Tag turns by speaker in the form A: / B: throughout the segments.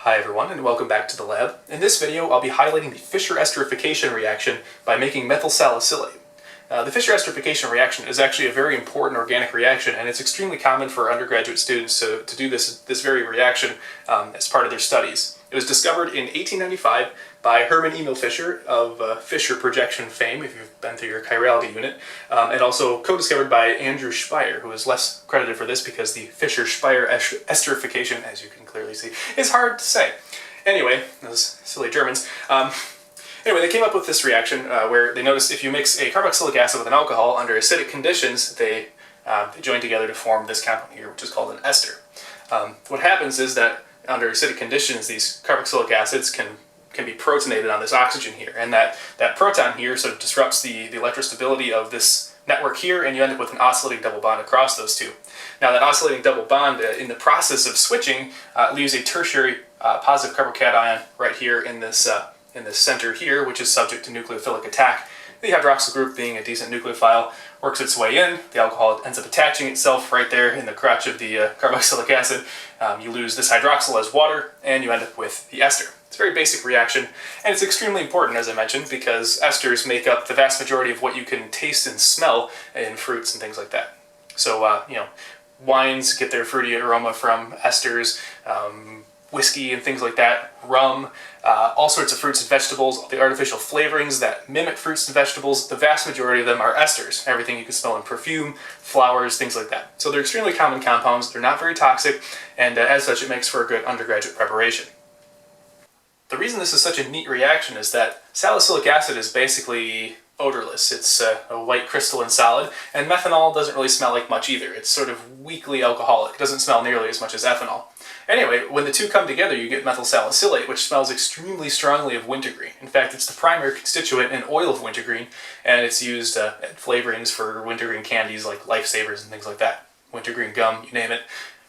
A: Hi everyone, and welcome back to the lab. In this video I'll be highlighting the Fischer Esterification reaction by making methyl salicylate. The Fischer Esterification reaction is actually a very important organic reaction, and it's extremely common for undergraduate students to do this very reaction as part of their studies. It was discovered in 1895 by Hermann Emil Fischer of Fischer projection fame, if you've been through your chirality unit, and also co-discovered by Andrew Speyer, who is less credited for this because the Fischer-Speyer esterification, as you can clearly see, is hard to say. Anyway, those silly Germans. Anyway, they came up with this reaction where they noticed if you mix a carboxylic acid with an alcohol under acidic conditions, they join together to form this compound here, which is called an ester. What happens is that under acidic conditions, these carboxylic acids can be protonated on this oxygen here, and that proton here sort of disrupts the electrostability of this network here, and you end up with an oscillating double bond across those two. Now that oscillating double bond, in the process of switching, leaves a tertiary positive carbocation right here in this center here, which is subject to nucleophilic attack. The hydroxyl group, being a decent nucleophile, works its way in. The alcohol ends up attaching itself right there in the crotch of the carboxylic acid. You lose this hydroxyl as water, and you end up with the ester. It's a very basic reaction, and it's extremely important, as I mentioned, because esters make up the vast majority of what you can taste and smell in fruits and things like that. So, wines get their fruity aroma from esters, whiskey and things like that, rum, all sorts of fruits and vegetables, all the artificial flavorings that mimic fruits and vegetables, the vast majority of them are esters. Everything you can smell in perfume, flowers, things like that. So they're extremely common compounds, they're not very toxic, and as such it makes for a good undergraduate preparation. The reason this is such a neat reaction is that salicylic acid is basically odorless. It's a white crystalline solid, and methanol doesn't really smell like much either. It's sort of weakly alcoholic. It doesn't smell nearly as much as ethanol. Anyway, when the two come together, you get methyl salicylate, which smells extremely strongly of wintergreen. In fact, it's the primary constituent in oil of wintergreen, and it's used at flavorings for wintergreen candies like Lifesavers and things like that. Wintergreen gum, you name it.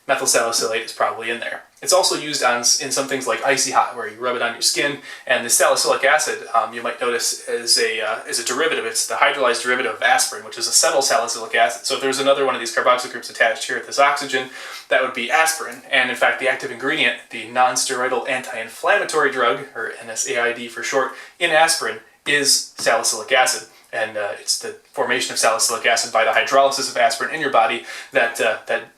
A: Methyl salicylate is probably in there. It's also used in some things like Icy Hot, where you rub it on your skin, and the salicylic acid, you might notice, is a derivative. It's the hydrolyzed derivative of aspirin, which is acetyl salicylic acid. So if there's another one of these carboxyl groups attached here at this oxygen, that would be aspirin. And in fact, the active ingredient, the non-steroidal anti-inflammatory drug, or NSAID for short, in aspirin is salicylic acid. And it's the formation of salicylic acid by the hydrolysis of aspirin in your body that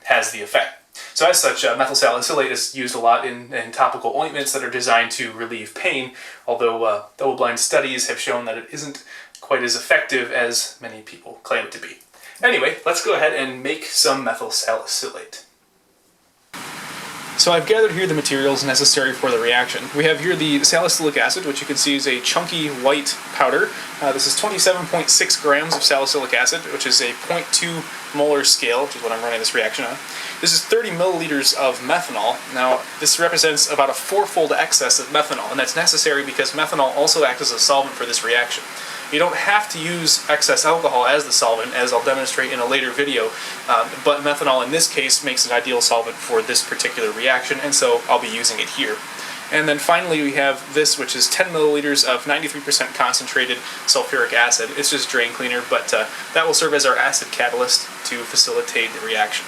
A: has the effect. So as such, methyl salicylate is used a lot in topical ointments that are designed to relieve pain, although double-blind studies have shown that it isn't quite as effective as many people claim it to be. Anyway, let's go ahead and make some methyl salicylate. So I've gathered here the materials necessary for the reaction. We have here the salicylic acid, which you can see is a chunky white powder. This is 27.6 grams of salicylic acid, which is a 0.2 molar scale, which is what I'm running this reaction on. This is 30 milliliters of methanol. Now, this represents about a fourfold excess of methanol, and that's necessary because methanol also acts as a solvent for this reaction. You don't have to use excess alcohol as the solvent, as I'll demonstrate in a later video, but methanol in this case makes an ideal solvent for this particular reaction, and so I'll be using it here. And then finally we have this, which is 10 milliliters of 93% concentrated sulfuric acid. It's just drain cleaner, but that will serve as our acid catalyst to facilitate the reaction.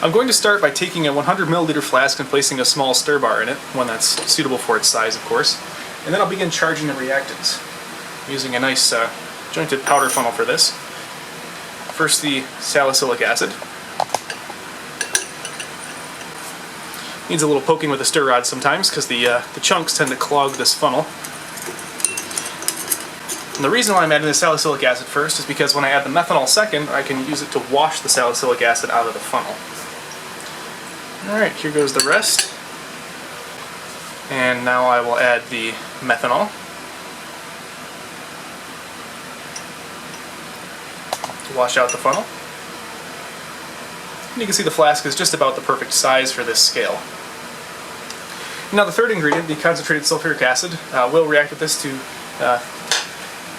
A: I'm going to start by taking a 100 milliliter flask and placing a small stir bar in it, one that's suitable for its size, of course. And then I'll begin charging the reactants, using a nice jointed powder funnel for this. First the salicylic acid. Needs a little poking with a stir rod sometimes because the chunks tend to clog this funnel. And the reason why I'm adding the salicylic acid first is because when I add the methanol second, I can use it to wash the salicylic acid out of the funnel. Alright, here goes the rest. And now I will add the methanol to wash out the funnel. And you can see the flask is just about the perfect size for this scale. Now the third ingredient, the concentrated sulfuric acid, will react with this to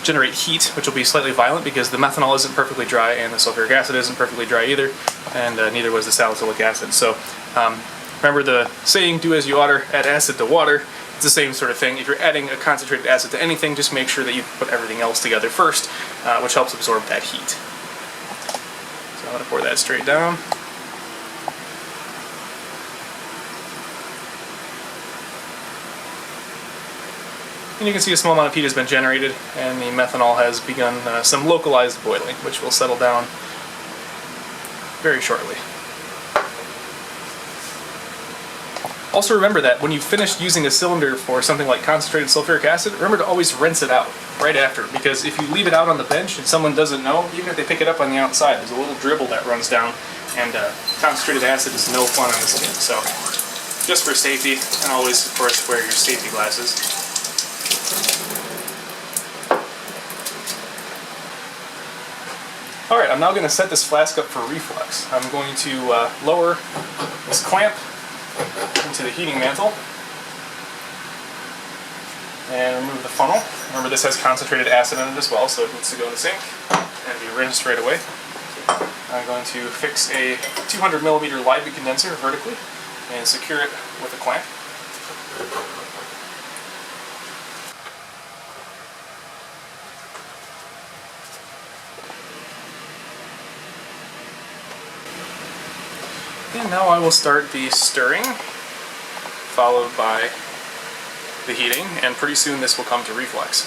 A: generate heat, which will be slightly violent because the methanol isn't perfectly dry and the sulfuric acid isn't perfectly dry either, and neither was the salicylic acid. So remember the saying, do as you oughter, add acid to water. It's the same sort of thing. If you're adding a concentrated acid to anything, just make sure that you put everything else together first, which helps absorb that heat. So I'm going to pour that straight down. And you can see a small amount of heat has been generated, and the methanol has begun some localized boiling, which will settle down very shortly. Also remember that when you've finished using a cylinder for something like concentrated sulfuric acid, remember to always rinse it out right after, because if you leave it out on the bench and someone doesn't know, even if they pick it up on the outside, there's a little dribble that runs down, and concentrated acid is no fun on the skin. So just for safety, and always, of course, wear your safety glasses. Alright, I'm now going to set this flask up for reflux. I'm going to lower this clamp into the heating mantle and remove the funnel. Remember, this has concentrated acid in it as well, so it needs to go in the sink and be rinsed right away. I'm going to fix a 200 millimeter Liebig condenser vertically and secure it with a clamp. And now I will start the stirring, followed by the heating, and pretty soon this will come to reflux.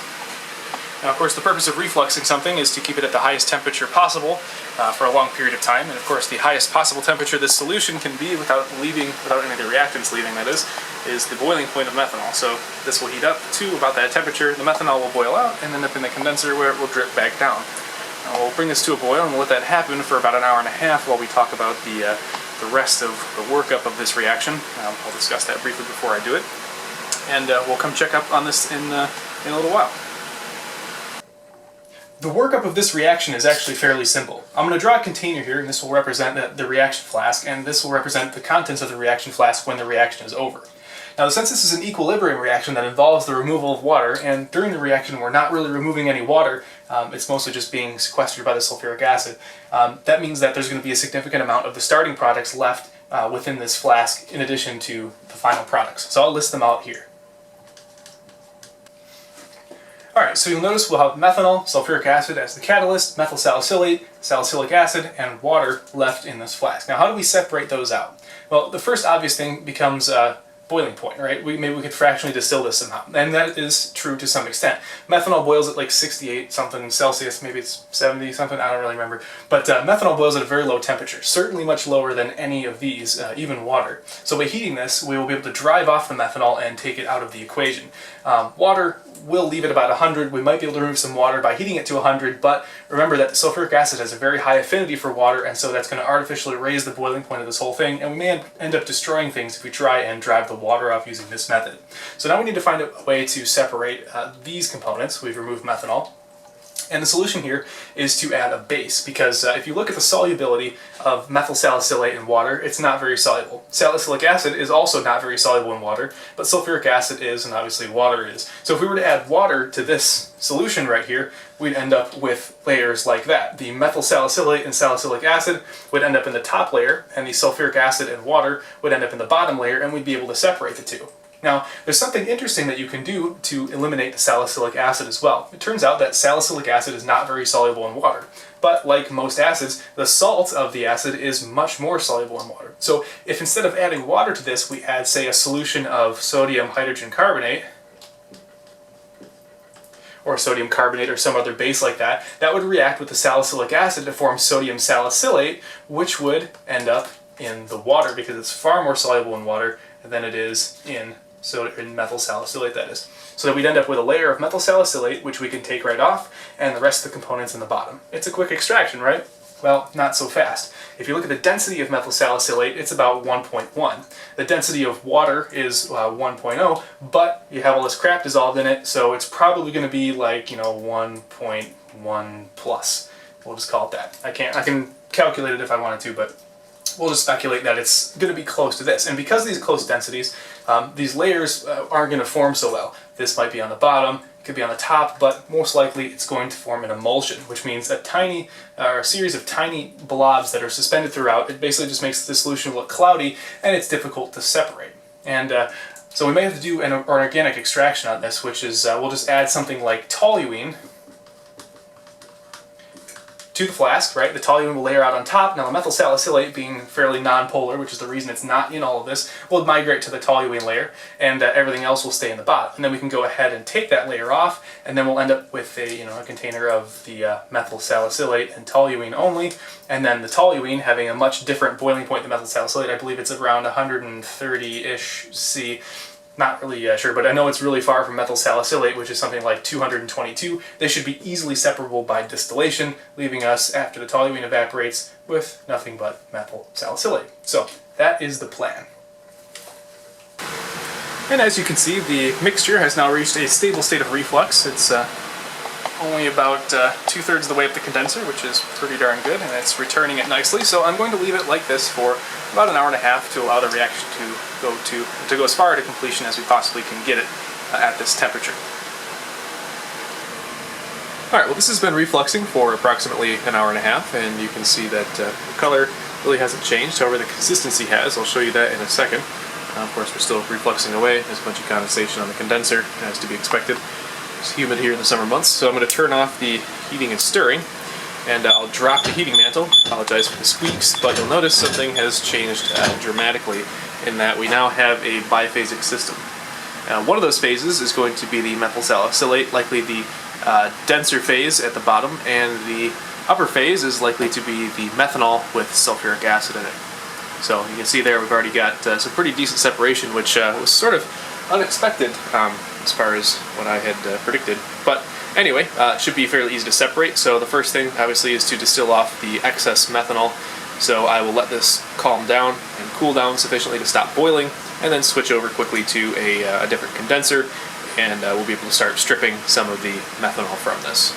A: Now, of course, the purpose of refluxing something is to keep it at the highest temperature possible for a long period of time, and of course the highest possible temperature this solution can be without any of the reactants leaving, that is the boiling point of methanol. So this will heat up to about that temperature, the methanol will boil out and end up in the condenser where it will drip back down. Now, we'll bring this to a boil and we'll let that happen for about an hour and a half while we talk about the rest of the workup of this reaction. I'll discuss that briefly before I do it, and we'll come check up on this in a little while. The workup of this reaction is actually fairly simple. I'm going to draw a container here, and this will represent the reaction flask, and this will represent the contents of the reaction flask when the reaction is over. Now, since this is an equilibrium reaction that involves the removal of water, and during the reaction we're not really removing any water, it's mostly just being sequestered by the sulfuric acid, that means that there's going to be a significant amount of the starting products left within this flask in addition to the final products. So I'll list them out here. Alright, so you'll notice we'll have methanol, sulfuric acid as the catalyst, methyl salicylate, salicylic acid, and water left in this flask. Now, how do we separate those out? Well, the first obvious thing becomes boiling point, right? Maybe we could fractionally distill this somehow, and that is true to some extent. Methanol boils at like 68 something Celsius, maybe it's 70 something, I don't really remember. But methanol boils at a very low temperature, certainly much lower than any of these, even water. So by heating this, we will be able to drive off the methanol and take it out of the equation. Water will leave it about 100. We might be able to remove some water by heating it to 100, but remember that the sulfuric acid has a very high affinity for water, and so that's going to artificially raise the boiling point of this whole thing, and we may end up destroying things if we try and drive the water off using this method. So now we need to find a way to separate these components. We've removed methanol. And the solution here is to add a base, because if you look at the solubility of methyl salicylate in water, it's not very soluble. Salicylic acid is also not very soluble in water, but sulfuric acid is, and obviously water is. So if we were to add water to this solution right here, we'd end up with layers like that. The methyl salicylate and salicylic acid would end up in the top layer, and the sulfuric acid and water would end up in the bottom layer, and we'd be able to separate the two. Now, there's something interesting that you can do to eliminate the salicylic acid as well. It turns out that salicylic acid is not very soluble in water, but like most acids, the salt of the acid is much more soluble in water. So if instead of adding water to this, we add, say, a solution of sodium hydrogen carbonate, or sodium carbonate or some other base like that, that would react with the salicylic acid to form sodium salicylate, which would end up in the water because it's far more soluble in water than it is in methyl salicylate, that is. So that we'd end up with a layer of methyl salicylate, which we can take right off, and the rest of the components in the bottom. It's a quick extraction, right? Well, not so fast. If you look at the density of methyl salicylate, it's about 1.1. The density of water is 1.0, but you have all this crap dissolved in it, so it's probably going to be like, 1.1 plus. We'll just call it that. I can calculate it if I wanted to, but we'll just speculate that it's going to be close to this. And because of these close densities, these layers aren't going to form so well. This might be on the bottom, it could be on the top, but most likely it's going to form an emulsion, which means a series of tiny blobs that are suspended throughout. It basically just makes the solution look cloudy, and it's difficult to separate. And so we may have to do an organic extraction on this, which is we'll just add something like toluene to the flask, right? The toluene will layer out on top. Now the methyl salicylate, being fairly non-polar, which is the reason it's not in all of this, will migrate to the toluene layer, and everything else will stay in the bottom. And then we can go ahead and take that layer off, and then we'll end up with a, a container of the methyl salicylate and toluene only, and then the toluene having a much different boiling point than methyl salicylate. I believe it's around 130-ish C. Not really sure, but I know it's really far from methyl salicylate, which is something like 222. They should be easily separable by distillation, leaving us, after the toluene evaporates, with nothing but methyl salicylate. So that is the plan. And as you can see, the mixture has now reached a stable state of reflux. It's only about 2/3 of the way up the condenser, which is pretty darn good, and it's returning it nicely. So I'm going to leave it like this for about an hour and a half to allow the reaction to go as far to completion as we possibly can get it at this temperature. Alright, well, this has been refluxing for approximately an hour and a half, and you can see that the color really hasn't changed. However, the consistency has. I'll show you that in a second. Of course, we're still refluxing away. There's a bunch of condensation on the condenser, as to be expected. It's humid here in the summer months, so I'm going to turn off the heating and stirring, and I'll drop the heating mantle. Apologize for the squeaks, but you'll notice something has changed dramatically in that we now have a biphasic system. One of those phases is going to be the methyl salicylate, likely the denser phase at the bottom, and the upper phase is likely to be the methanol with sulfuric acid in it. So you can see there we've already got some pretty decent separation, which was sort of unexpected as far as what I had predicted. But anyway, it should be fairly easy to separate. So the first thing, obviously, is to distill off the excess methanol. So I will let this calm down and cool down sufficiently to stop boiling, and then switch over quickly to a different condenser, and we'll be able to start stripping some of the methanol from this.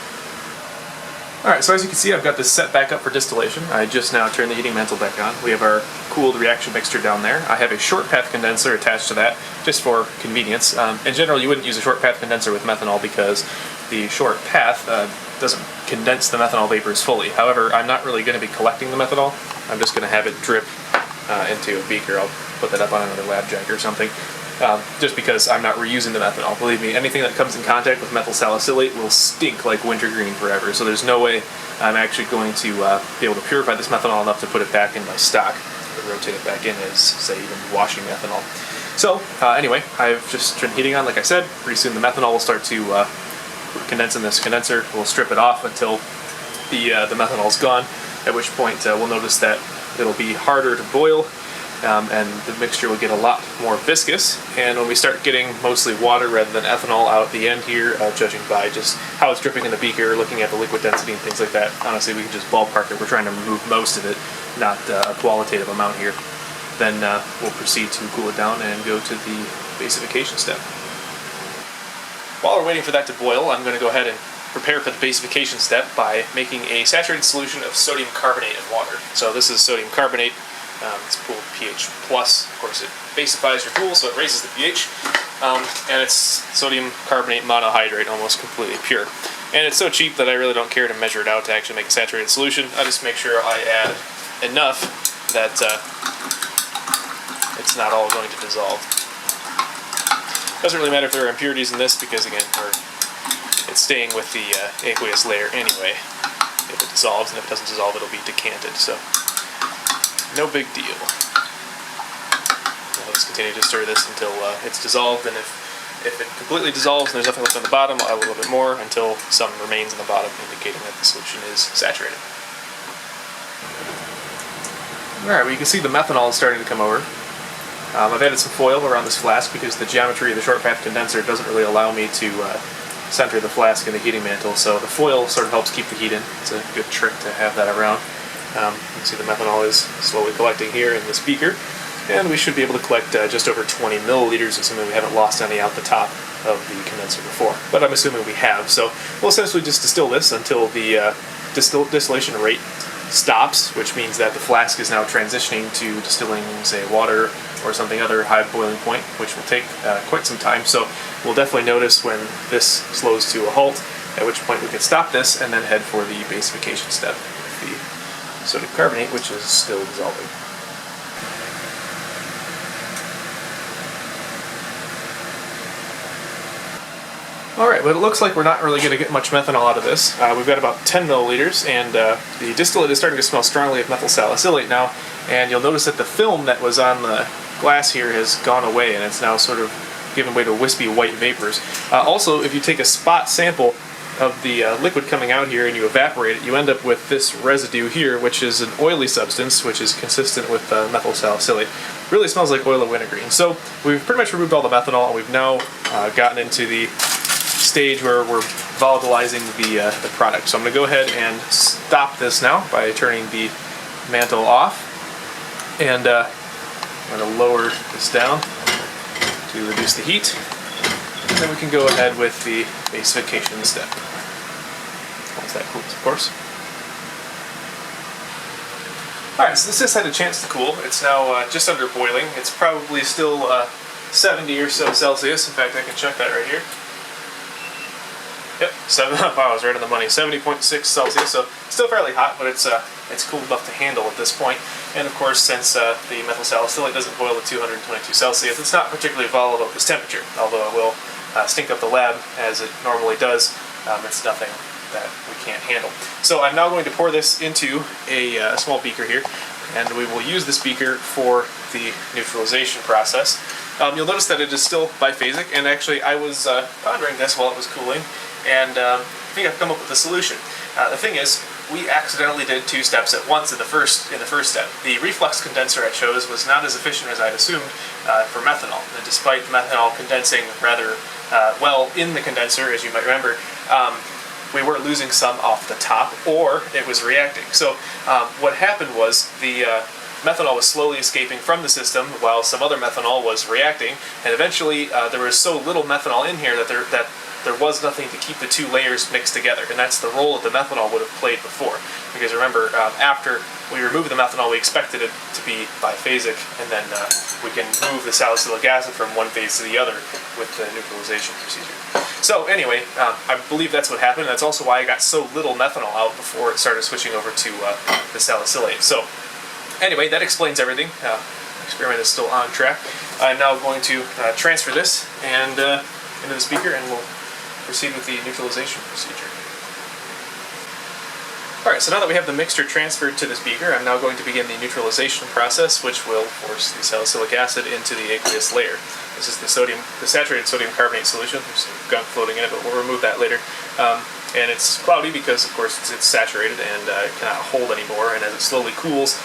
A: Alright, so as you can see, I've got this set back up for distillation. I just now turned the heating mantle back on. We have our cooled reaction mixture down there. I have a short path condenser attached to that, just for convenience. In general, you wouldn't use a short path condenser with methanol because the short path doesn't condense the methanol vapors fully. However, I'm not really going to be collecting the methanol. I'm just going to have it drip into a beaker. I'll put that up on another lab jack or something. Just because I'm not reusing the methanol. Believe me, anything that comes in contact with methyl salicylate will stink like wintergreen forever, so there's no way I'm actually going to be able to purify this methanol enough to put it back in my stock, or rotate it back in as, say, even washing methanol. So, anyway, I've just turned heating on, like I said. Pretty soon the methanol will start to condense in this condenser. We'll strip it off until the methanol's gone, at which point we'll notice that it'll be harder to boil, and the mixture will get a lot more viscous, and when we start getting mostly water rather than ethanol out at the end here, judging by just how it's dripping in the beaker, looking at the liquid density and things like that, honestly we can just ballpark it. We're trying to remove most of it, not a qualitative amount here. Then we'll proceed to cool it down and go to the basification step. While we're waiting for that to boil, I'm going to go ahead and prepare for the basification step by making a saturated solution of sodium carbonate and water. So this is sodium carbonate. It's pooled pH+. Of course, it basifies your pool, so it raises the pH. And it's sodium carbonate monohydrate, almost completely pure. And it's so cheap that I really don't care to measure it out to actually make a saturated solution. I just make sure I add enough that it's not all going to dissolve. Doesn't really matter if there are impurities in this because, again, it's staying with the aqueous layer anyway. If it dissolves, and if it doesn't dissolve, it'll be decanted. So no big deal. I'll just continue to stir this until it's dissolved, and if it completely dissolves and there's nothing left on the bottom, I'll add a little bit more until some remains on the bottom, indicating that the solution is saturated. Alright, well, you can see the methanol is starting to come over. I've added some foil around this flask because the geometry of the short path condenser doesn't really allow me to center the flask in the heating mantle, so the foil sort of helps keep the heat in. It's a good trick to have that around. You can see the methanol is slowly collecting here in this beaker, and we should be able to collect just over 20 milliliters, assuming we haven't lost any out the top of the condenser before. But I'm assuming we have, so we'll essentially just distill this until the distillation rate stops, which means that the flask is now transitioning to distilling, say, water or something other high boiling point, which will take quite some time. So we'll definitely notice when this slows to a halt, at which point we can stop this and then head for the basification step with the sodium carbonate, which is still dissolving. Alright, but it looks like we're not really going to get much methanol out of this. We've got about 10 milliliters, and the distillate is starting to smell strongly of methyl salicylate now, and you'll notice that the film that was on the glass here has gone away, and it's now sort of given way to wispy white vapors. Also, if you take a spot sample of the liquid coming out here and you evaporate it, you end up with this residue here, which is an oily substance, which is consistent with methyl salicylate. Really smells like oil of wintergreen. So we've pretty much removed all the methanol, and we've now gotten into the stage where we're volatilizing the product. So I'm going to go ahead and stop this now by turning the mantle off, and I'm going to lower this down to reduce the heat, and then we can go ahead with the basification step. Once that cools, of course. Alright, so this has had a chance to cool. It's now just under boiling. It's probably still 70 or so Celsius. In fact, I can check that right here. Yep, wow, I was right on the money. 70.6 Celsius, so still fairly hot, but it's cool enough to handle at this point. And of course, since the methyl salicylate doesn't boil at 222 Celsius, it's not particularly volatile at this temperature, although it will stink up the lab as it normally does. It's nothing that we can't handle. So I'm now going to pour this into a small beaker here, and we will use this beaker for the neutralization process. You'll notice that it is still biphasic, and actually I was pondering this while it was cooling, and I think I've come up with a solution. The thing is, we accidentally did two steps at once in the first step. The reflux condenser I chose was not as efficient as I'd assumed for methanol. And despite methanol condensing rather well in the condenser, as you might remember, we were losing some off the top, or it was reacting. So what happened was the methanol was slowly escaping from the system while some other methanol was reacting, and eventually there was so little methanol in here that there was nothing to keep the two layers mixed together, and that's the role that the methanol would have played before. Because remember, after we removed the methanol, we expected it to be biphasic, and then we can move the salicylic acid from one phase to the other with the neutralization procedure. So anyway, I believe that's what happened. That's also why I got so little methanol out before it started switching over to the salicylate. So anyway, that explains everything. The experiment is still on track. I'm now going to transfer this and into the beaker, and we'll proceed with the neutralization procedure. Alright, so now that we have the mixture transferred to this beaker, I'm now going to begin the neutralization process, which will force the salicylic acid into the aqueous layer. This is the saturated sodium carbonate solution. There's some gunk floating in it, but we'll remove that later. And it's cloudy because, of course, it's saturated and it cannot hold anymore, and as it slowly cools,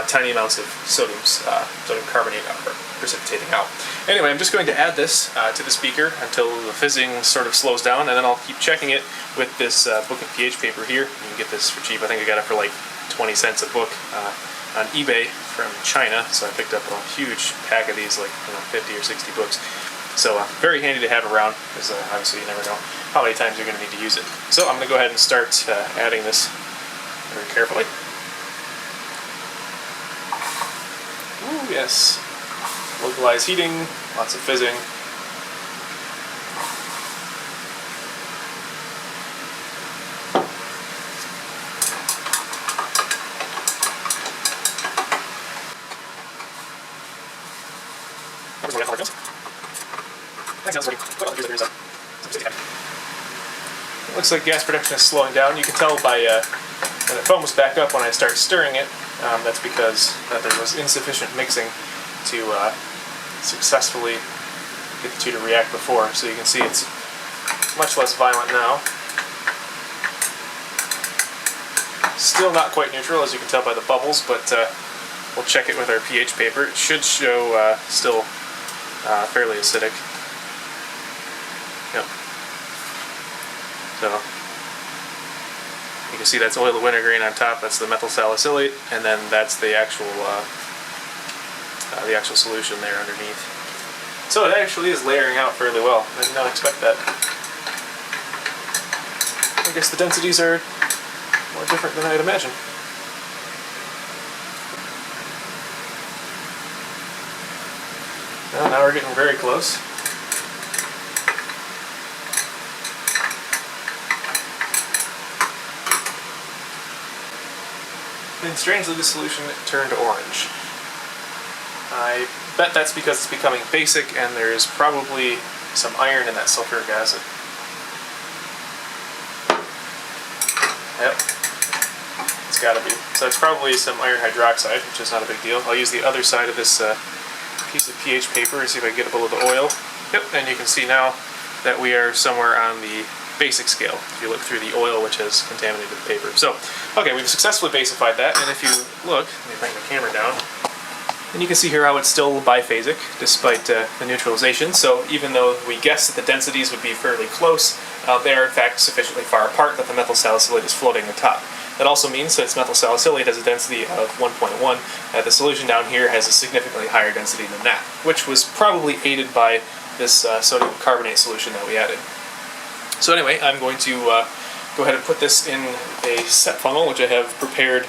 A: tiny amounts of sodium carbonate are precipitating out. Anyway, I'm just going to add this to this beaker until the fizzing sort of slows down, and then I'll keep checking it with this book and pH paper here. You can get this for cheap. I think I got it for like 20 cents a book on eBay from China, so I picked up a huge pack of these, like 50 or 60 books. So very handy to have around, because obviously you never know how many times you're going to need to use it. So I'm going to go ahead and start adding this very carefully. Ooh, yes. Localized heating, lots of fizzing. It looks like gas production is slowing down. You can tell by when the foam was back up when I start stirring it. That's because there was insufficient mixing to successfully get the two to react before. So you can see it's much less violent now. Still not quite neutral, as you can tell by the bubbles, but we'll check it with our pH paper. It should show still fairly acidic. Yep. So you can see that's oil of wintergreen on top. That's the methyl salicylate, and then that's the actual solution there underneath. So it actually is layering out fairly well. I did not expect that. I guess the densities are more different than I'd imagined. Well, now we're getting very close. And strangely, the solution turned orange. I bet that's because it's becoming basic, and there's probably some iron in that sulfuric acid. Yep. It's got to be. So it's probably some iron hydroxide, which is not a big deal. I'll use the other side of this piece of pH paper and see if I can get a below the oil. Yep, and you can see now that we are somewhere on the basic scale if you look through the oil which has contaminated the paper. So, okay, we've successfully basified that, and if you look, let me bring the camera down, and you can see here how it's still biphasic despite the neutralization. So even though we guessed that the densities would be fairly close, they are in fact sufficiently far apart that the methyl salicylate is floating atop. That also means, since methyl salicylate has a density of 1.1, the solution down here has a significantly higher density than that, which was probably aided by this sodium carbonate solution that we added. So anyway, I'm going to go ahead and put this in a set funnel, which I have prepared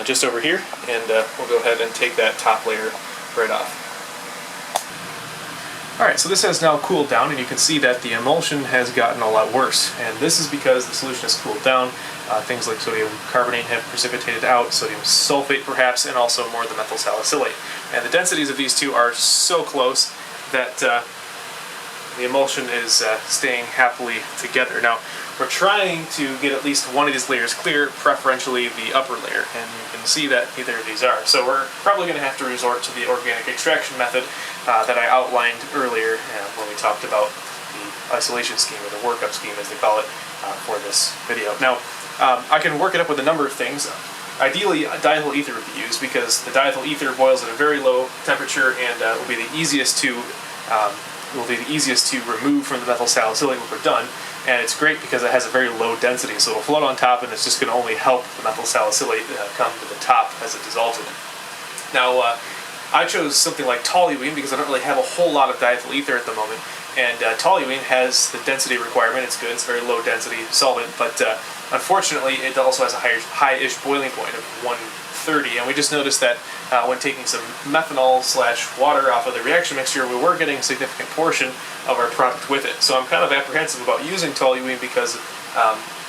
A: just over here, and we'll go ahead and take that top layer right off. Alright, so this has now cooled down, and you can see that the emulsion has gotten a lot worse, and this is because the solution has cooled down. Things like sodium carbonate have precipitated out, sodium sulfate perhaps, and also more of the methyl salicylate. And the densities of these two are so close that the emulsion is staying happily together. Now, we're trying to get at least one of these layers clear, preferentially the upper layer, and you can see that neither of these are. So we're probably going to have to resort to the organic extraction method that I outlined earlier when we talked about the isolation scheme, or the workup scheme as they call it, for this video. Now, I can work it up with a number of things. Ideally, diethyl ether would be used because the diethyl ether boils at a very low temperature and will be the easiest to remove from the methyl salicylate when we're done. And it's great because it has a very low density, so it'll float on top, and it's just going to only help the methyl salicylate come to the top as it dissolves in it. Now, I chose something like toluene because I don't really have a whole lot of diethyl ether at the moment, and toluene has the density requirement. It's good, it's a very low density solvent, but unfortunately it also has a high-ish boiling point of 130, and we just noticed that when taking some methanol / water off of the reaction mixture, we were getting a significant portion of our product with it. So I'm kind of apprehensive about using toluene because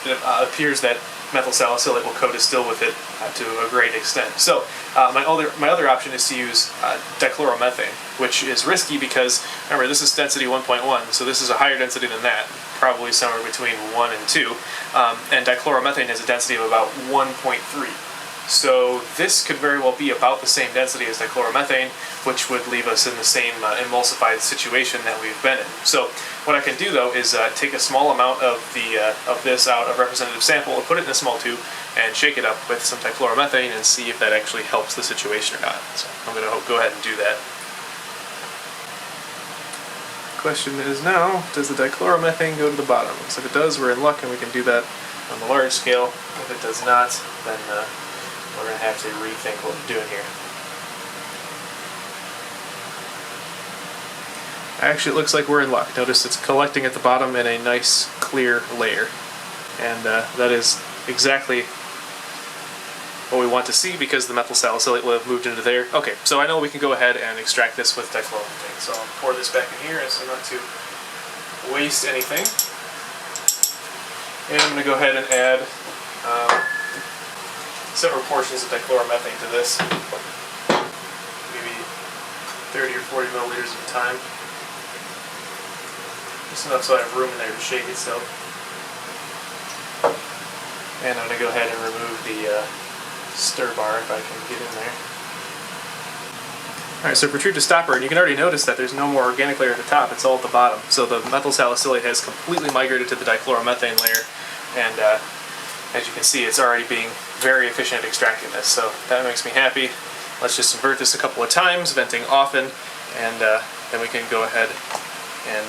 A: it appears that methyl salicylate will co-distill with it to a great extent. So my other option is to use dichloromethane, which is risky because, remember, this is density 1.1, so this is a higher density than that, probably somewhere between 1 and 2, and dichloromethane has a density of about 1.3. So this could very well be about the same density as dichloromethane, which would leave us in the same emulsified situation that we've been in. So what I can do, though, is take a small amount of this out of representative sample and put it in a small tube and shake it up with some dichloromethane and see if that actually helps the situation or not. So I'm going to go ahead and do that. The question is now, does the dichloromethane go to the bottom? So if it does, we're in luck and we can do that on the large scale. If it does not, then we're going to have to rethink what we're doing here. Actually, it looks like we're in luck. Notice it's collecting at the bottom in a nice, clear layer. And that is exactly what we want to see because the methyl salicylate will have moved into there. Okay, so I know we can go ahead and extract this with dichloromethane. So I'll pour this back in here so not to waste anything. And I'm going to go ahead and add several portions of dichloromethane to this, maybe 30 or 40 milliliters at a time, just enough so I have room in there to shake it still. And I'm going to go ahead and remove the stir bar if I can get in there. Alright, so protrude the stopper, and you can already notice that there's no more organic layer at the top, it's all at the bottom. So the methyl salicylate has completely migrated to the dichloromethane layer, and as you can see, it's already being very efficient at extracting this, so that makes me happy. Let's just invert this a couple of times, venting often, and then we can go ahead and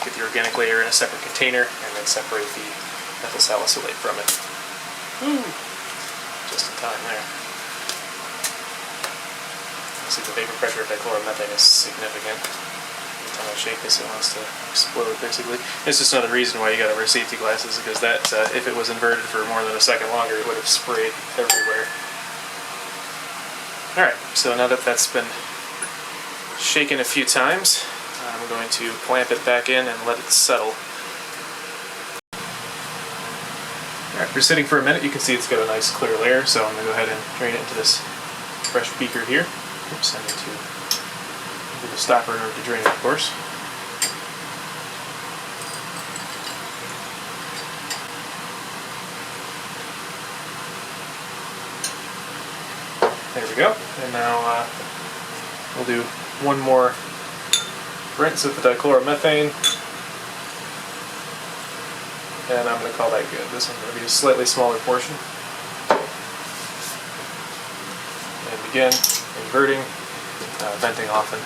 A: get the organic layer in a separate container, and then separate the methyl salicylate from it. Just in time there. See, the vapor pressure of dichloromethane is significant. Every time I shake this, it wants to explode, basically. It's just another reason why you gotta wear safety glasses, because that, if it was inverted for more than a second longer, it would have sprayed everywhere. Alright, so now that that's been shaken a few times, I'm going to clamp it back in and let it settle. After sitting for a minute, you can see it's got a nice clear layer, so I'm going to go ahead and drain it into this fresh beaker here. Oops, I need to do the stopper in order to drain it, of course. There we go. And now we'll do one more rinse of the dichloromethane. And I'm going to call that good. This one's going to be a slightly smaller portion. And begin inverting, venting often.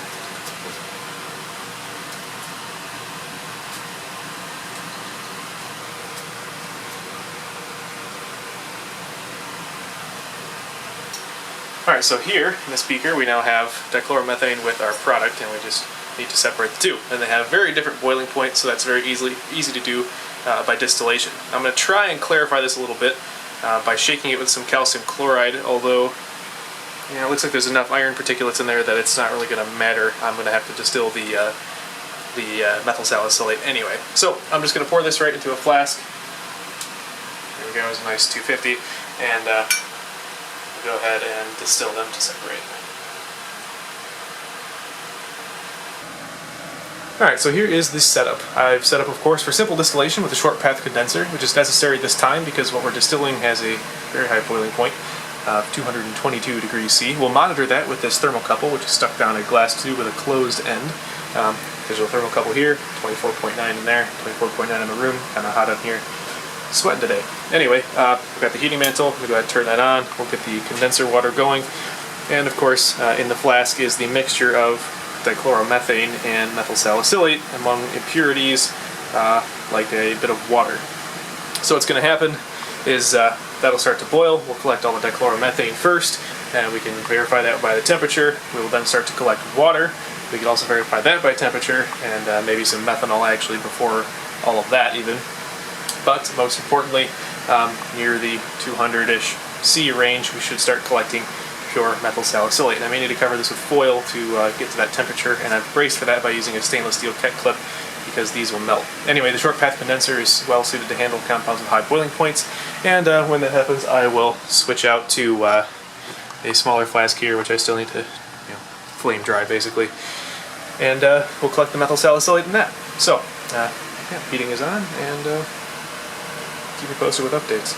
A: Alright, so here in this beaker we now have dichloromethane with our product, and we just need to separate the two. And they have very different boiling points, so that's very easy to do by distillation. I'm going to try and clarify this a little bit by shaking it with some calcium chloride, although it looks like there's enough iron particulates in there that it's not really going to matter. I'm going to have to distill the methyl salicylate anyway. So I'm just going to pour this right into a flask. There we go, it's a nice 250, and go ahead and distill them to separate. Alright, so here is the setup. I've set up, of course, for simple distillation with a short path condenser, which is necessary this time because what we're distilling has a very high boiling point of 222 degrees C. We'll monitor that with this thermocouple, which is stuck down a glass tube with a closed end. There's a thermocouple here, 24.9 in there, 24.9 in the room, kind of hot up here. Sweating today. Anyway, we've got the heating mantle. We'll go ahead and turn that on. We'll get the condenser water going. And of course, in the flask is the mixture of dichloromethane and methyl salicylate among impurities like a bit of water. So what's going to happen is that'll start to boil. We'll collect all the dichloromethane first, and we can verify that by the temperature. We will then start to collect water. We can also verify that by temperature, and maybe some methanol actually before all of that even. But most importantly, near the 200-ish C range, we should start collecting pure methyl salicylate. And I may need to cover this with foil to get to that temperature, and I've braced for that by using a stainless steel ket clip because these will melt. Anyway, the short path condenser is well suited to handle compounds with high boiling points, and when that happens, I will switch out to a smaller flask here, which I still need to flame dry basically, and we'll collect the methyl salicylate in that. So, yeah, heating is on, and keep you posted with updates.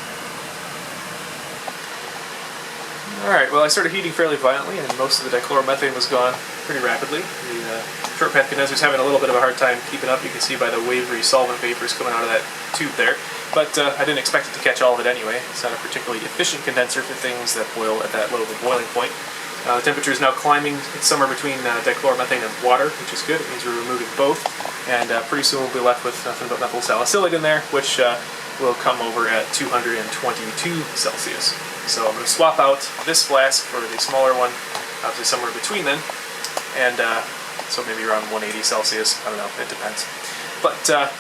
A: Alright, well I started heating fairly violently and most of the dichloromethane was gone pretty rapidly. The short path condenser is having a little bit of a hard time keeping up. You can see by the wavery solvent vapors coming out of that tube there. But I didn't expect it to catch all of it anyway. It's not a particularly efficient condenser for things that boil at that low of a boiling point. The temperature is now climbing. It's somewhere between dichloromethane and water, which is good. It means we're removing both. And pretty soon we'll be left with nothing but methyl salicylate in there, which will come over at 222 Celsius. So I'm going to swap out this flask for the smaller one, obviously somewhere between them, and so maybe around 180 Celsius, I don't know, it depends. But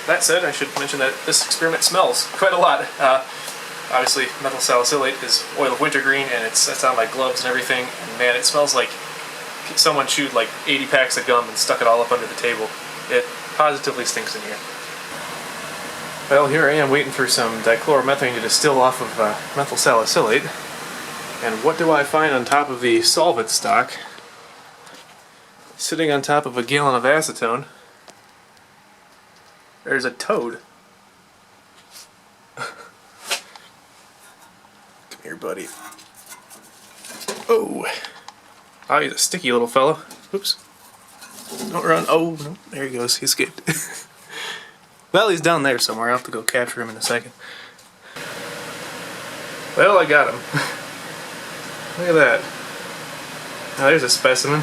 A: that said, I should mention that this experiment smells quite a lot. Obviously, methyl salicylate is oil of wintergreen, and it's on my gloves and everything, and man, it smells like someone chewed like 80 packs of gum and stuck it all up under the table. It positively stinks in here. Well, here I am waiting for some dichloromethane to distill off of methyl salicylate. And what do I find on top of the solvent stock? Sitting on top of a gallon of acetone, there's a toad. Come here, buddy. Oh! Oh, he's a sticky little fellow. Oops. Don't run. Oh, no. There he goes. He escaped. Well, he's down there somewhere. I'll have to go capture him in a second. Well, I got him. Look at that. Now there's a specimen.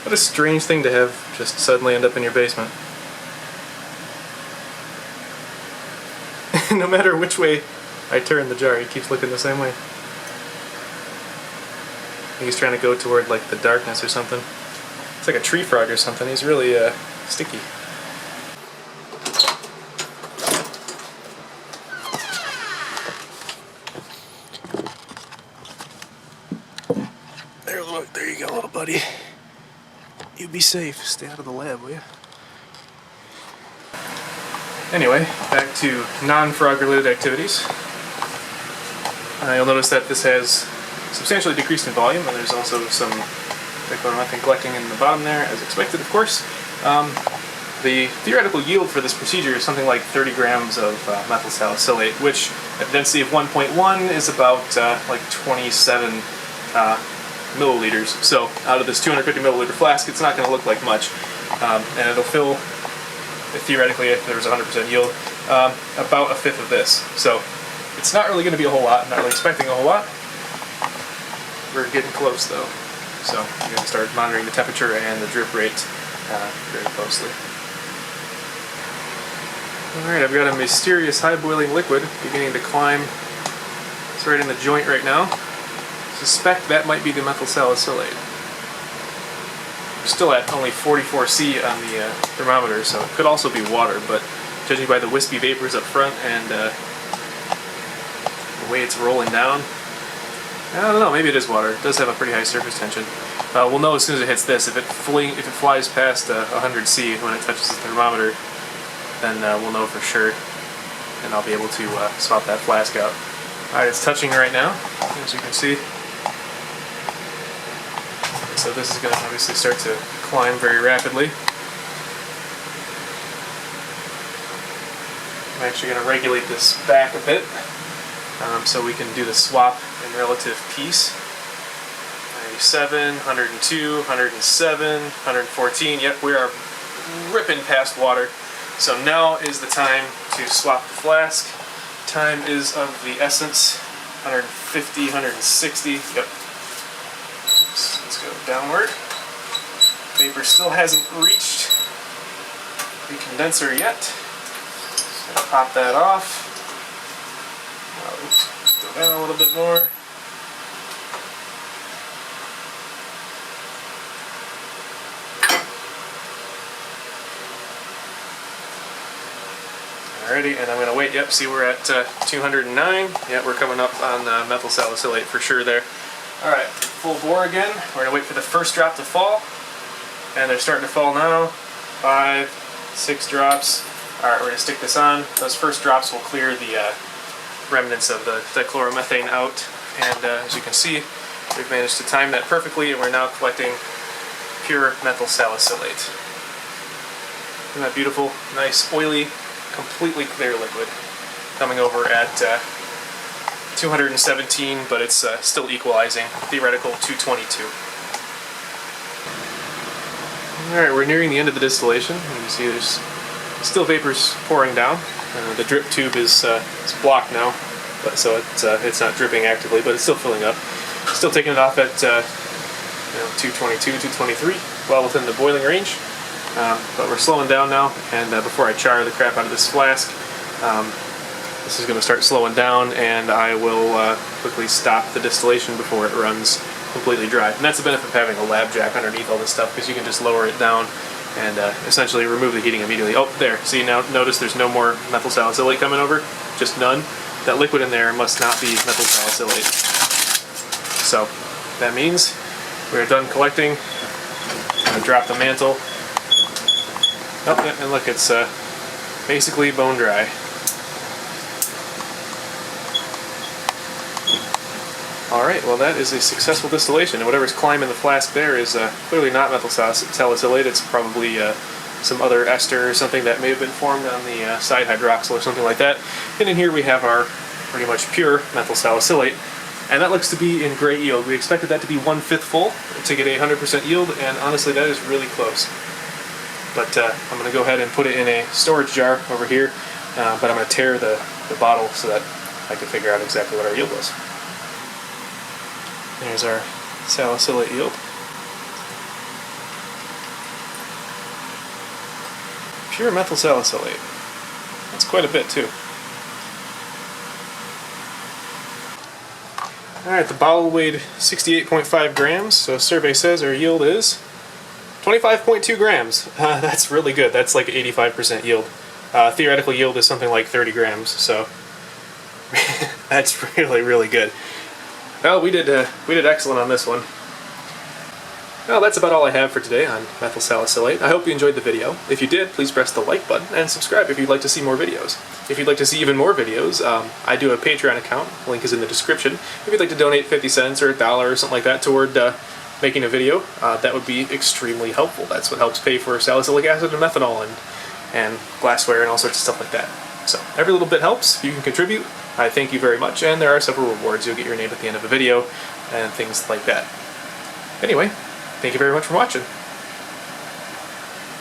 A: What a strange thing to have just suddenly end up in your basement. No matter which way I turn the jar, he keeps looking the same way. I think he's trying to go toward like the darkness or something. It's like a tree frog or something. He's really sticky. There you go, little buddy. You be safe. Stay out of the lab, will you? Anyway, back to non-frog related activities. You'll notice that this has substantially decreased in volume, and there's also some dichloromethane collecting in the bottom there, as expected, of course. The theoretical yield for this procedure is something like 30 grams of methyl salicylate, which at a density of 1.1 is about like 27 milliliters. So out of this 250 milliliter flask, it's not going to look like much, and it'll fill, theoretically, if there was 100% yield, about a fifth of this. So it's not really going to be a whole lot. I'm not really expecting a whole lot. We're getting close though, so I'm going to start monitoring the temperature and the drip rate very closely. Alright, I've got a mysterious high boiling liquid beginning to climb. It's right in the joint right now. Suspect that might be the methyl salicylate. We're still at only 44 C on the thermometer, so it could also be water, but judging by the wispy vapors up front and the way it's rolling down, I don't know, maybe it is water. It does have a pretty high surface tension. We'll know as soon as it hits this. If it flies past 100 C when it touches the thermometer, then we'll know for sure, and I'll be able to swap that flask out. Alright, it's touching right now, as you can see. So this is going to obviously start to climb very rapidly. I'm actually going to regulate this back a bit, so we can do the swap in relative peace. 97, 102, 107, 114. Yep, we are ripping past water. So now is the time to swap the flask. Time is of the essence. 150, 160. Yep. Oops, let's go downward. Vapor still hasn't reached the condenser yet. Just gonna pop that off. Oops, go down a little bit more. Alrighty, and I'm going to wait. Yep, see we're at 209. Yeah, we're coming up on methyl salicylate for sure there. Alright, full bore again. We're going to wait for the first drop to fall. And they're starting to fall now. 5, 6 drops. Alright, we're going to stick this on. Those first drops will clear the remnants of the dichloromethane out. And as you can see, we've managed to time that perfectly, and we're now collecting pure methyl salicylate. Isn't that beautiful? Nice, oily, completely clear liquid, coming over at 217, but it's still equalizing. Theoretical 222. Alright, we're nearing the end of the distillation. You can see there's still vapors pouring down. The drip tube is blocked now, but so it's not dripping actively, but it's still filling up. Still taking it off at 222, 223, well within the boiling range. But we're slowing down now, and before I char the crap out of this flask, this is going to start slowing down, and I will quickly stop the distillation before it runs completely dry. And that's the benefit of having a lab jack underneath all this stuff, because you can just lower it down and essentially remove the heating immediately. Oh, there. See, now notice there's no more methyl salicylate coming over, just none. That liquid in there must not be methyl salicylate. So that means we're done collecting. I'm going to drop the mantle. Oh, and look, it's basically bone dry. Alright, well that is a successful distillation, and whatever's climbing the flask there is clearly not methyl salicylate. It's probably some other ester or something that may have been formed on the side hydroxyl or something like that. And in here we have our pretty much pure methyl salicylate, and that looks to be in great yield. We expected that to be 1/5 full to get 100% yield, and honestly that is really close. But I'm going to go ahead and put it in a storage jar over here, but I'm going to tear the bottle so that I can figure out exactly what our yield was. There's our salicylate yield. Pure methyl salicylate. That's quite a bit too. Alright, the bottle weighed 68.5 grams, so survey says our yield is 25.2 grams. That's really good. That's like 85% yield. Theoretical yield is something like 30 grams, so that's really, really good. Well, we did excellent on this one. Well, that's about all I have for today on methyl salicylate. I hope you enjoyed the video. If you did, please press the like button and subscribe if you'd like to see more videos. If you'd like to see even more videos, I do a Patreon account. Link is in the description. If you'd like to donate 50 cents or $1 or something like that toward making a video, that would be extremely helpful. That's what helps pay for salicylic acid and methanol and and glassware and all sorts of stuff like that. So every little bit helps. If you can contribute, I thank you very much, and there are several rewards. You'll get your name at the end of a video and things like that. Anyway, thank you very much for watching.